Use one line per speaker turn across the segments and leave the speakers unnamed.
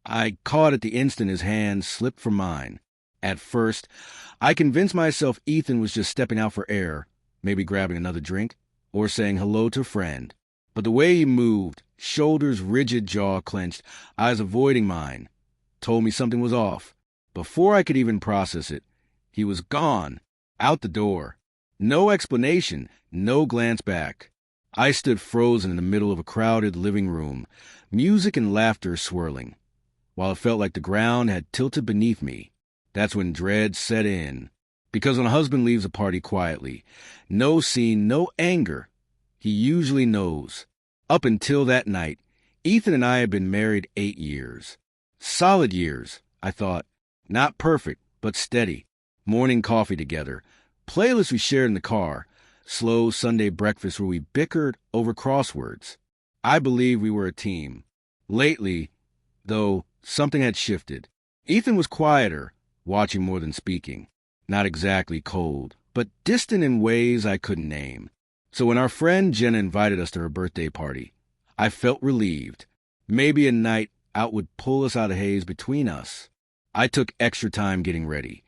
I caught at the instant his hand slipped from mine. At first, I convinced myself Ethan was just stepping out for air, maybe grabbing another drink, or saying hello to a friend. But the way he moved, shoulders rigid, jaw clenched, eyes avoiding mine, told me something was off. Before I could even process it, he was gone, out the door. No explanation, no glance back. I stood frozen in the middle of a crowded living room, music and laughter swirling. While it felt like the ground had tilted beneath me, that's when dread set in. Because when a husband leaves a party quietly, no scene, no anger, he usually knows. Up until that night, Ethan and I had been married 8 years. Solid years, I thought. Not perfect, but steady. Morning coffee together. Playlists we shared in the car. Slow Sunday breakfast where we bickered over crosswords. I believed we were a team. Lately, though, something had shifted. Ethan was quieter, watching more than speaking. Not exactly cold, but distant in ways I couldn't name. So when our friend Jenna invited us to her birthday party, I felt relieved. Maybe a night out would pull us out of haze between us. I took extra time getting ready.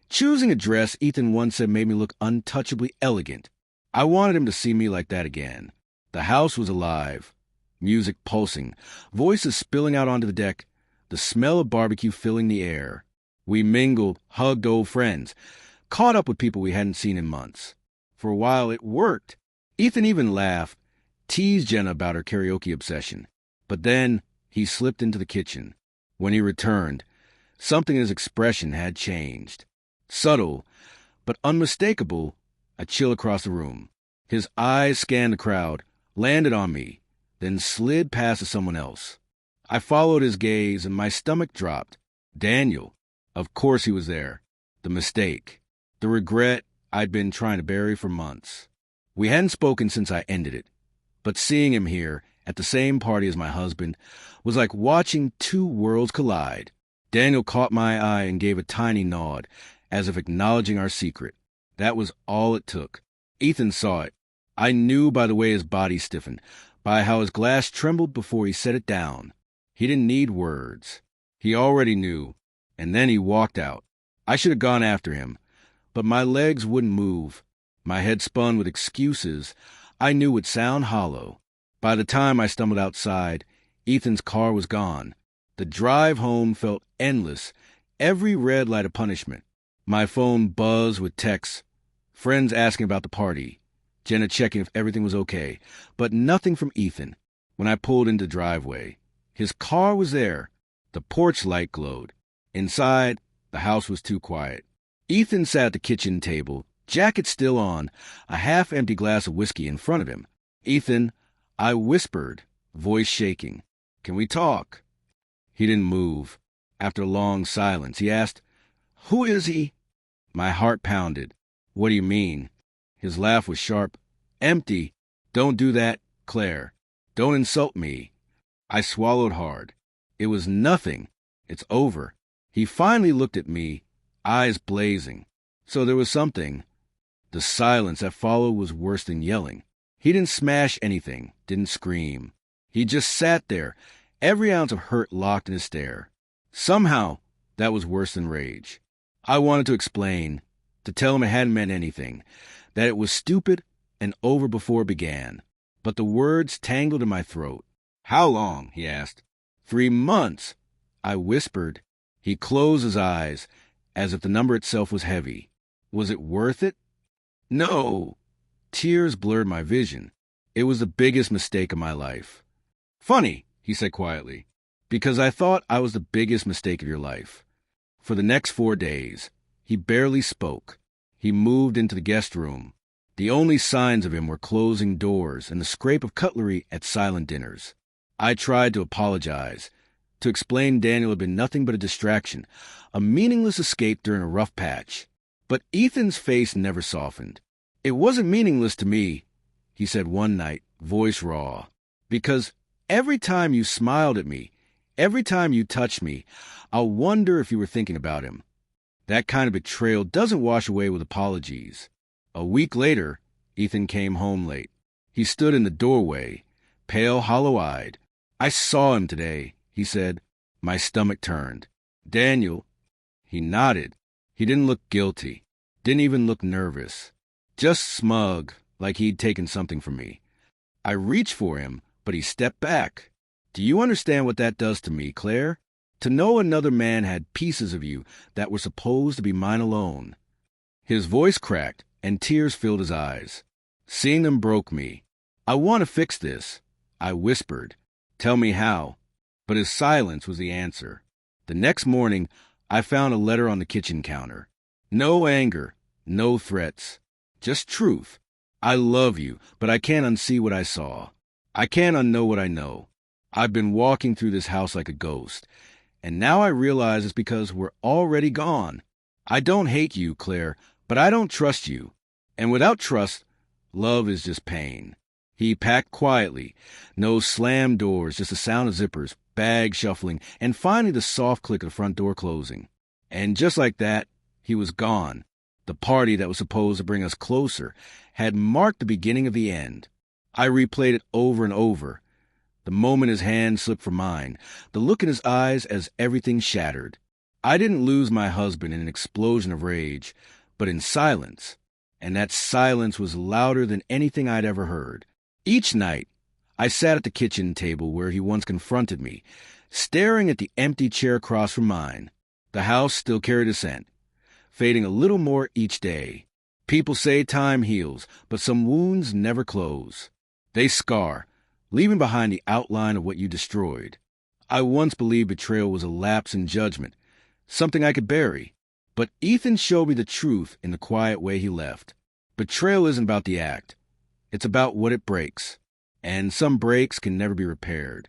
Choosing a dress Ethan once said made me look untouchably elegant. I wanted him to see me like that again. The house was alive. Music pulsing, voices spilling out onto the deck, the smell of barbecue filling the air. We mingled, hugged old friends, caught up with people we hadn't seen in months. For a while it worked. Ethan even laughed, teased Jenna about her karaoke obsession. But then he slipped into the kitchen. When he returned, something in his expression had changed. Subtle, but unmistakable, a chill across the room. His eyes scanned the crowd, landed on me, then slid past to someone else. I followed his gaze and my stomach dropped. Daniel. Of course he was there. The mistake. The regret I'd been trying to bury for months. We hadn't spoken since I ended it. But seeing him here, at the same party as my husband, was like watching two worlds collide. Daniel caught my eye and gave a tiny nod, as if acknowledging our secret. That was all it took. Ethan saw it. I knew by the way his body stiffened, by how his glass trembled before he set it down. He didn't need words. He already knew. And then he walked out. I should have gone after him, but my legs wouldn't move. My head spun with excuses I knew would sound hollow. By the time I stumbled outside, Ethan's car was gone. The drive home felt endless, every red light a punishment. My phone buzzed with texts, friends asking about the party, Jenna checking if everything was okay, but nothing from Ethan. When I pulled into the driveway, his car was there. The porch light glowed. Inside, the house was too quiet. Ethan sat at the kitchen table, jacket still on, a half-empty glass of whiskey in front of him. "Ethan," I whispered, voice shaking, "can we talk?" He didn't move. After a long silence, he asked, "Who is he?" My heart pounded. "What do you mean?" His laugh was sharp. "Empty. Don't do that, Claire. Don't insult me." I swallowed hard. It was nothing. It's over. He finally looked at me, eyes blazing. So there was something. The silence that followed was worse than yelling. He didn't smash anything, didn't scream. He just sat there, every ounce of hurt locked in his stare. Somehow, that was worse than rage. I wanted to explain, to tell him it hadn't meant anything, that it was stupid and over before it began. But the words tangled in my throat. "How long?" he asked. 3 months, I whispered. He closed his eyes, as if the number itself was heavy. Was it worth it? No. Tears blurred my vision. It was the biggest mistake of my life. "Funny," he said quietly, "because I thought I was the biggest mistake of your life." For the next 4 days, he barely spoke. He moved into the guest room. The only signs of him were closing doors and the scrape of cutlery at silent dinners. I tried to apologize, to explain Daniel had been nothing but a distraction, a meaningless escape during a rough patch. But Ethan's face never softened. "It wasn't meaningless to me," he said one night, voice raw, "because every time you smiled at me, every time you touched me, I'll wonder if you were thinking about him. That kind of betrayal doesn't wash away with apologies." A week later, Ethan came home late. He stood in the doorway, pale, hollow-eyed. "I saw him today," he said. My stomach turned. Daniel. He nodded. He didn't look guilty. Didn't even look nervous. Just smug, like he'd taken something from me. I reached for him, but he stepped back. Do you understand what that does to me, Claire? To know another man had pieces of you that were supposed to be mine alone. His voice cracked, and tears filled his eyes. Seeing them broke me. I want to fix this, I whispered. Tell me how. But his silence was the answer. The next morning, I found a letter on the kitchen counter. No anger, no threats, just truth. I love you, but I can't unsee what I saw. I can't unknow what I know. I've been walking through this house like a ghost, and now I realize it's because we're already gone. I don't hate you, Claire, but I don't trust you. And without trust, love is just pain. He packed quietly. No slammed doors, just the sound of zippers, bag shuffling, and finally the soft click of the front door closing. And just like that, he was gone. The party that was supposed to bring us closer had marked the beginning of the end. I replayed it over and over. The moment his hand slipped from mine, the look in his eyes as everything shattered. I didn't lose my husband in an explosion of rage, but in silence. And that silence was louder than anything I'd ever heard. Each night, I sat at the kitchen table where he once confronted me, staring at the empty chair across from mine. The house still carried a scent, fading a little more each day. People say time heals, but some wounds never close. They scar, leaving behind the outline of what you destroyed. I once believed betrayal was a lapse in judgment, something I could bury. But Ethan showed me the truth in the quiet way he left. Betrayal isn't about the act. It's about what it breaks. And some breaks can never be repaired.